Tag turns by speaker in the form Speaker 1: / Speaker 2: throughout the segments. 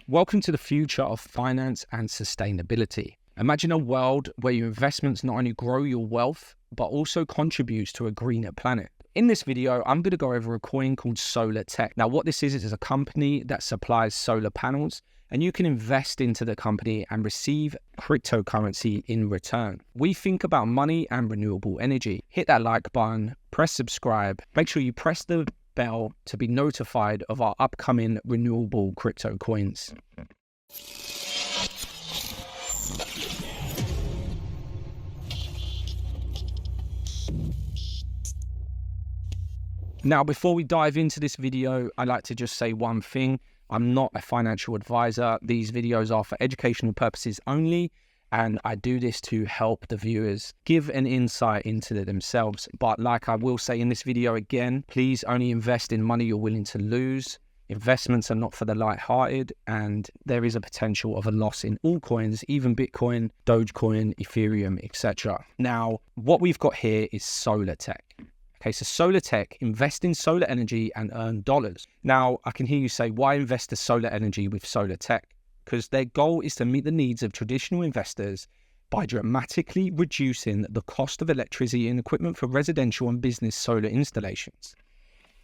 Speaker 1: Welcome to the future of finance and sustainability. Imagine a world where your investments not only grow your wealth, but also contributes to a greener planet. In this video, I'm going to go over a coin called SOLARTECH. Now, what this is a company that supplies solar panels, and you can invest into the company and receive cryptocurrency in return. We think about money and renewable energy. Hit that like button, press subscribe, make sure you press the bell to be notified of our upcoming renewable crypto coins. Now, before we dive into this video, I'd like to just say one thing. I'm not a financial advisor. These videos are for educational purposes only, and I do this to help the viewers give an insight into themselves. But like I will say in this video again, please only invest in money you're willing to lose. Investments are not for the light-hearted, and there is a potential of a loss in all coins, even Bitcoin, Dogecoin, Ethereum, etc. Now, what we've got here is SOLARTECH. Okay, so SOLARTECH, invest in solar energy and earn dollars. Now, I can hear you say, why invest in solar energy with SOLARTECH? Because their goal is to meet the needs of traditional investors by dramatically reducing the cost of electricity and equipment for residential and business solar installations.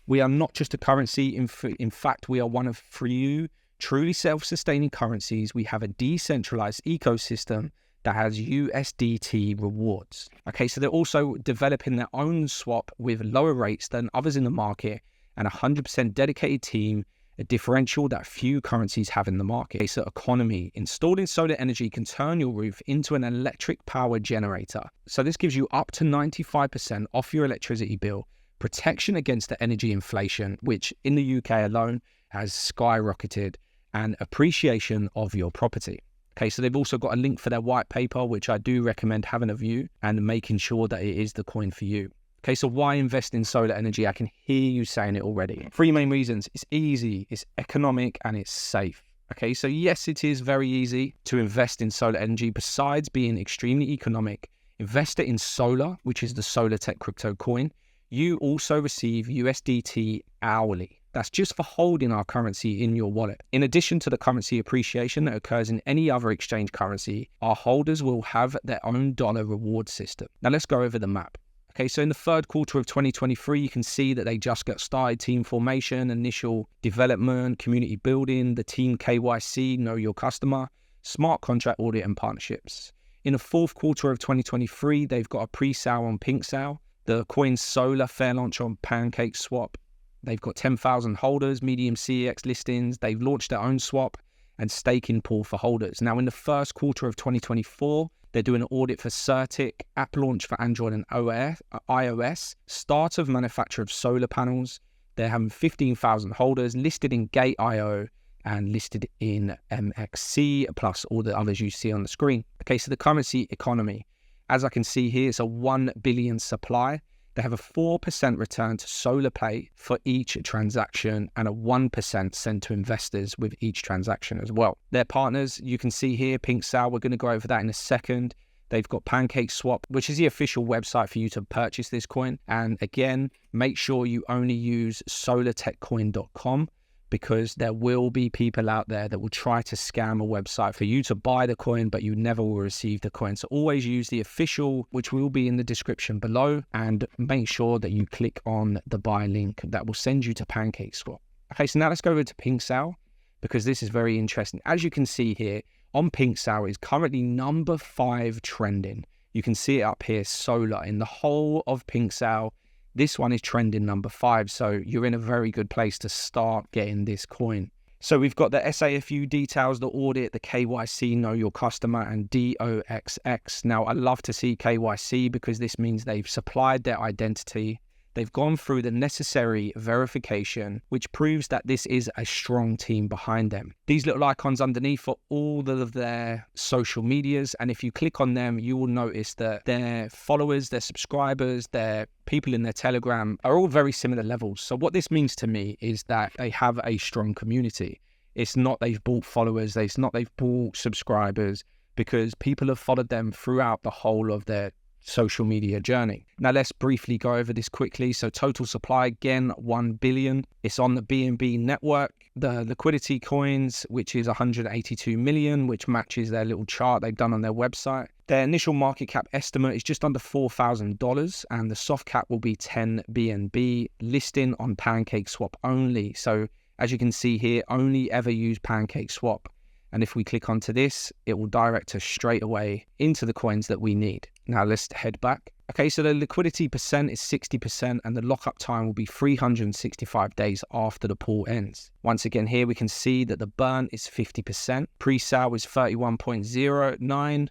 Speaker 1: We are not just a currency. In fact, we are one of few truly self-sustaining currencies. We have a decentralized ecosystem that has USDT rewards. Okay, so they're also developing their own swap with lower rates than others in the market and a 100% dedicated team, a differential that few currencies have in the market. Okay, so economy. Installing solar energy can turn your roof into an electric power generator. So this gives you up to 95% off your electricity bill, protection against the energy inflation, which in the UK alone has skyrocketed, and appreciation of your property. Okay, so they've also got a link for their white paper, which I do recommend having a view and making sure that it is the coin for you. Okay, so why invest in solar energy? I can hear you saying it already. Three main reasons. It's easy, it's economic, and it's safe. Okay, so yes, it is very easy to invest in solar energy. Besides being extremely economic, invest it in solar, which is the SOLARTECH crypto coin. You also receive USDT hourly. That's just for holding our currency in your wallet. In addition to the currency appreciation that occurs in any other exchange currency, our holders will have their own dollar reward system. Now let's go over the map. Okay, so in the third quarter of 2023, you can see that they just got started, team formation, initial development, community building, the team KYC, know your customer, smart contract audit and partnerships. In the fourth quarter of 2023, they've got a pre-sale on PinkSale, the coin Solar fair launch on PancakeSwap. They've got 10,000 holders, medium CEX listings. They've launched their own swap and staking pool for holders. Now, in the first quarter of 2024, they're doing an audit for Certic, app launch for Android and iOS, start of manufacture of solar panels. They're having 15,000 holders, listed in Gate.io and listed in MXC, plus all the others you see on the screen. Okay, so the currency economy. As I can see here, it's a 1 billion supply. They have a 4% return to SolarPay for each transaction and a 1% sent to investors with each transaction as well. Their partners, you can see here, PinkSale, we're going to go over that in a second. They've got PancakeSwap, which is the official website for you to purchase this coin. And again, make sure you only use solartechcoin.com, because there will be people out there that will try to scam a website for you to buy the coin, but you never will receive the coin. So always use the official, which will be in the description below, and make sure that you click on the buy link that will send you to PancakeSwap. Okay, so now let's go over to PinkSale, because this is very interesting. As you can see here, on PinkSale is currently number 5 trending. You can see it up here, solar, in the whole of PinkSale. This one is trending number 5, so you're in a very good place to start getting this coin. So we've got the SAFU details, the audit, the KYC, know your customer, and DOXX. Now, I love to see KYC because this means they've supplied their identity. They've gone through the necessary verification, which proves that this is a strong team behind them. These little icons underneath are all of their social medias, and if you click on them, you will notice that their followers, their subscribers, their people in their Telegram are all very similar levels. So what this means to me is that they have a strong community. It's not they've bought followers, it's not they've bought subscribers, because people have followed them throughout the whole of their social media journey. Now let's briefly go over this quickly. So total supply, again, 1 billion. It's on the BNB network. the liquidity coins, which is 182 million, which matches their little chart they've done on their website. Their initial market cap estimate is just under $4,000, and the soft cap will be 10 BNB, listing on PancakeSwap only. So as you can see here, only ever use PancakeSwap. And if we click onto this, it will direct us straight away into the coins that we need. Now let's head back. Okay, so the liquidity percent is 60%, and the lockup time will be 365 days after the pool ends. Once again, here we can see that the burn is 50%, pre-sale is 31.09,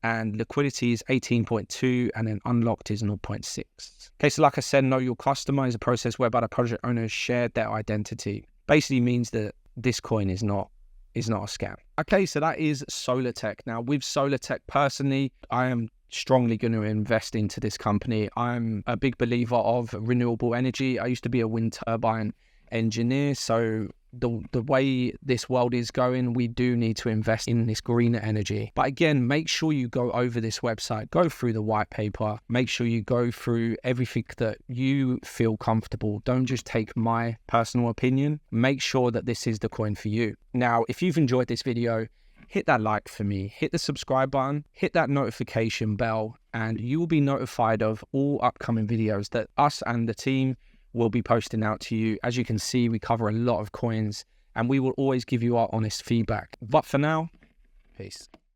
Speaker 1: and liquidity is 18.2, and then unlocked is 0.6. Okay, so like I said, know your customer is a process whereby the project owners shared their identity. Basically means that this coin is not a scam. Okay, so that is SOLARTECH. Now with SOLARTECH personally, I am strongly going to invest into this company. I'm a big believer of renewable energy. I used to be a wind turbine engineer, so the way this world is going, we do need to invest in this greener energy. But again, make sure you go over this website, go through the white paper, make sure you go through everything that you feel comfortable. Don't just take my personal opinion. Make sure that this is the coin for you. Now, if you've enjoyed this video, hit that like for me, hit the subscribe button, hit that notification bell, and you will be notified of all upcoming videos that us and the team will be posting out to you. As you can see, we cover a lot of coins, and we will always give you our honest feedback. But for now, peace.